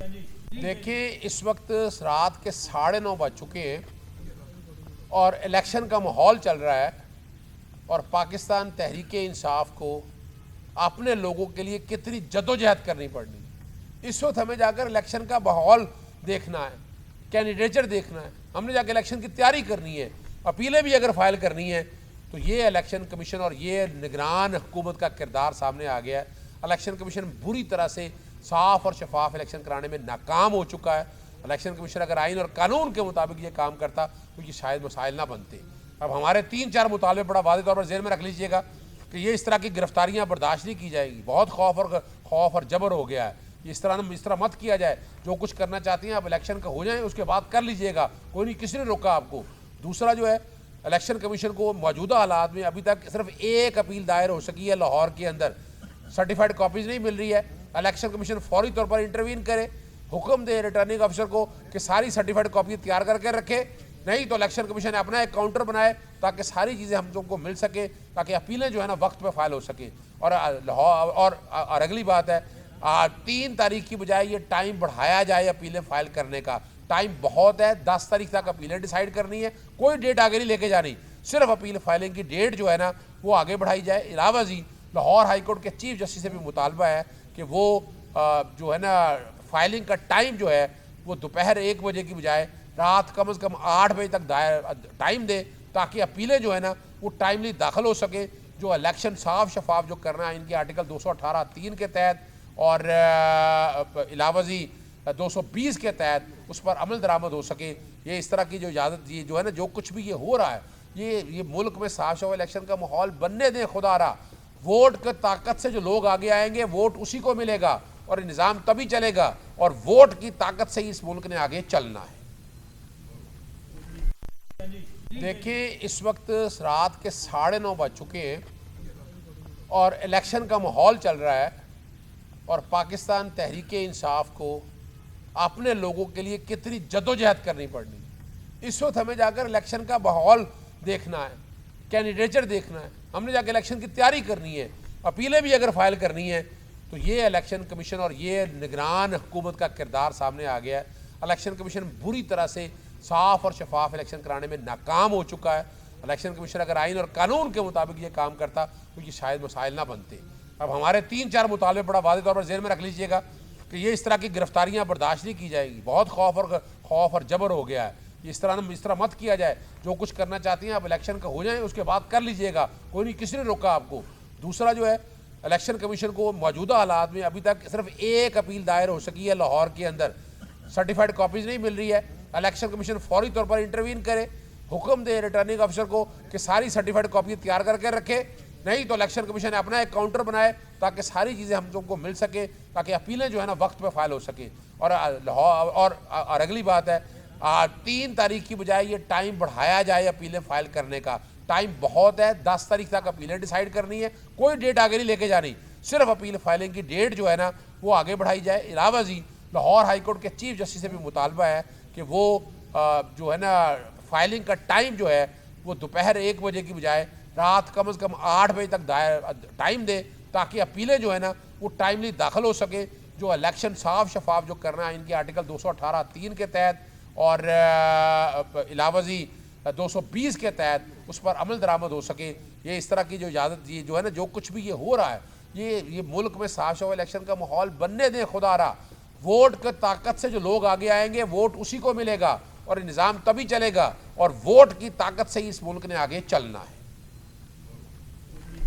देखिए, इस वक्त रात के 9:30 बज चुके हैं और इलेक्शन का माहौल चल रहा है और पाकिस्तान तहरीक इंसाफ को अपने लोगों के लिए कितनी जद्दोजहद करनी पड़नी। इस वक्त हमें जाकर इलेक्शन का माहौल देखना है, कैंडिडेचर देखना है, हमने जाकर इलेक्शन की तैयारी करनी है, अपीलें भी अगर फाइल करनी है तो ये इलेक्शन कमीशन और ये निगरान हुकूमत का किरदार सामने आ गया है। इलेक्शन कमीशन बुरी तरह से साफ़ और शफाफ इलेक्शन कराने में नाकाम हो चुका है। इलेक्शन कमीशन अगर आइन और कानून के मुताबिक ये काम करता तो ये शायद मसाइल ना बनते। अब हमारे 3-4 मुतालबे बड़ा वाज़ेह तौर पर ज़हन में रख लीजिएगा कि ये इस तरह की गिरफ्तारियाँ बर्दाश्त नहीं की जाएगी। बहुत खौफ और जबर हो गया है। इस तरह मत किया जाए। जो कुछ करना चाहती हैं आप इलेक्शन का हो जाए, उसके बाद कर लीजिएगा, कोई नहीं, किसी ने रोका आपको। दूसरा जो है, इलेक्शन कमीशन को मौजूदा हालात में अभी तक सिर्फ एक अपील दायर हो सकी है लाहौर के अंदर, सर्टिफाइड कॉपीज़ नहीं मिल रही है। इलेक्शन कमीशन फौरी तौर पर इंटरवीन करे, हुक्म दे रिटर्निंग अफसर को कि सारी सर्टिफाइड कॉपी तैयार करके रखे, नहीं तो इलेक्शन कमीशन अपना एक काउंटर बनाए ताकि सारी चीज़ें हम लोगों को मिल सके, ताकि अपीलें जो है ना वक्त पे फाइल हो सके। और अगली बात है, 3 तारीख की बजाय ये टाइम बढ़ाया जाए अपीलें फाइल करने का। टाइम बहुत है, 10 तारीख तक अपीलें डिसाइड करनी है, कोई डेट आगे नहीं लेके जानी, सिर्फ अपील फाइलिंग की डेट जो है ना वो आगे बढ़ाई जाए। इलावा जी लाहौर हाई कोर्ट के चीफ जस्टिस से भी मुतालबा है कि वो जो है ना फाइलिंग का टाइम जो है वो दोपहर 1 बजे की बजाय रात कम से कम 8 बजे तक टाइम दे, ताकि अपीलें जो है ना वो टाइमली दाखिल हो सके। जो इलेक्शन साफ शफाफ जो करना है इनके आर्टिकल 218(3) के तहत और इलावा जी 220 के तहत उस पर अमल दरामद हो सके। ये इस तरह की जो इजाज़त ये जो है ना, जो कुछ भी ये हो रहा है, ये मुल्क में साफ शफाफ इलेक्शन का माहौल बनने दें खुदा रहा। वोट की ताकत से जो लोग आगे आएंगे वोट उसी को मिलेगा और निज़ाम तभी चलेगा, और वोट की ताकत से ही इस मुल्क ने आगे चलना है। देखिए, इस वक्त रात के 9:30 बज चुके हैं और इलेक्शन का माहौल चल रहा है और पाकिस्तान तहरीक इंसाफ को अपने लोगों के लिए कितनी जद्दोजहद करनी पड़नी। इस वक्त हमें जाकर इलेक्शन का माहौल देखना है, कैंडिडेचर देखना है, हमने जाकर इलेक्शन की तैयारी करनी है, अपीलें भी अगर फाइल करनी है तो ये इलेक्शन कमीशन और ये निगरान हुकूमत का किरदार सामने आ गया है। इलेक्शन कमीशन बुरी तरह से साफ़ और शफाफ इलेक्शन कराने में नाकाम हो चुका है। इलेक्शन कमीशन अगर आइन और कानून के मुताबिक ये काम करता तो ये शायद मसाइल ना बनते। अब हमारे 3-4 मुतालबे बड़ा वाज़ेह तौर पर ज़हन में रख लीजिएगा कि ये इस तरह की गिरफ्तारियाँ बर्दाश्त नहीं की जाएगी। बहुत खौफ और जबर हो गया है। इस तरह मत किया जाए। जो कुछ करना चाहती हैं आप इलेक्शन का हो जाए, उसके बाद कर लीजिएगा, कोई नहीं, किसी ने रोका आपको। दूसरा जो है, इलेक्शन कमीशन को मौजूदा हालात में अभी तक सिर्फ एक अपील दायर हो सकी है लाहौर के अंदर, सर्टिफाइड कॉपीज़ नहीं मिल रही है। इलेक्शन कमीशन फौरी तौर पर इंटरवीन करे, हुक्म दे रिटर्निंग अफसर को कि सारी सर्टिफाइड कॉपी तैयार करके रखे, नहीं तो इलेक्शन कमीशन अपना एक काउंटर बनाए ताकि सारी चीज़ें हम लोगों को मिल सके, ताकि अपीलें जो है ना वक्त पे फाइल हो सके। और अगली बात है, 3 तारीख की बजाय ये टाइम बढ़ाया जाए अपीलें फाइल करने का। टाइम बहुत है, 10 तारीख तक अपीलें डिसाइड करनी है, कोई डेट आगे नहीं लेके जानी, सिर्फ अपील फाइलिंग की डेट जो है ना वो आगे बढ़ाई जाए। इलावा जी लाहौर हाई कोर्ट के चीफ जस्टिस से भी मुतालबा है कि वो जो है ना फाइलिंग का टाइम जो है वो दोपहर 1 बजे की बजाय रात कम से कम 8 बजे तक टाइम दे, ताकि अपीलें जो है ना वो टाइमली दाखिल हो सके। जो इलेक्शन साफ शफाफ जो करना है इनके आर्टिकल 218(3) के तहत और इलावा जी 220 के तहत उस पर अमल दरामद हो सके। ये इस तरह की जो इजाज़त ये जो है ना, जो कुछ भी ये हो रहा है, ये मुल्क में साफ शफाफ इलेक्शन का माहौल बनने दें खुदा रहा। वोट की ताकत से जो लोग आगे आएंगे वोट उसी को मिलेगा और निज़ाम तभी चलेगा, और वोट की ताकत से ही इस मुल्क ने आगे चलना है।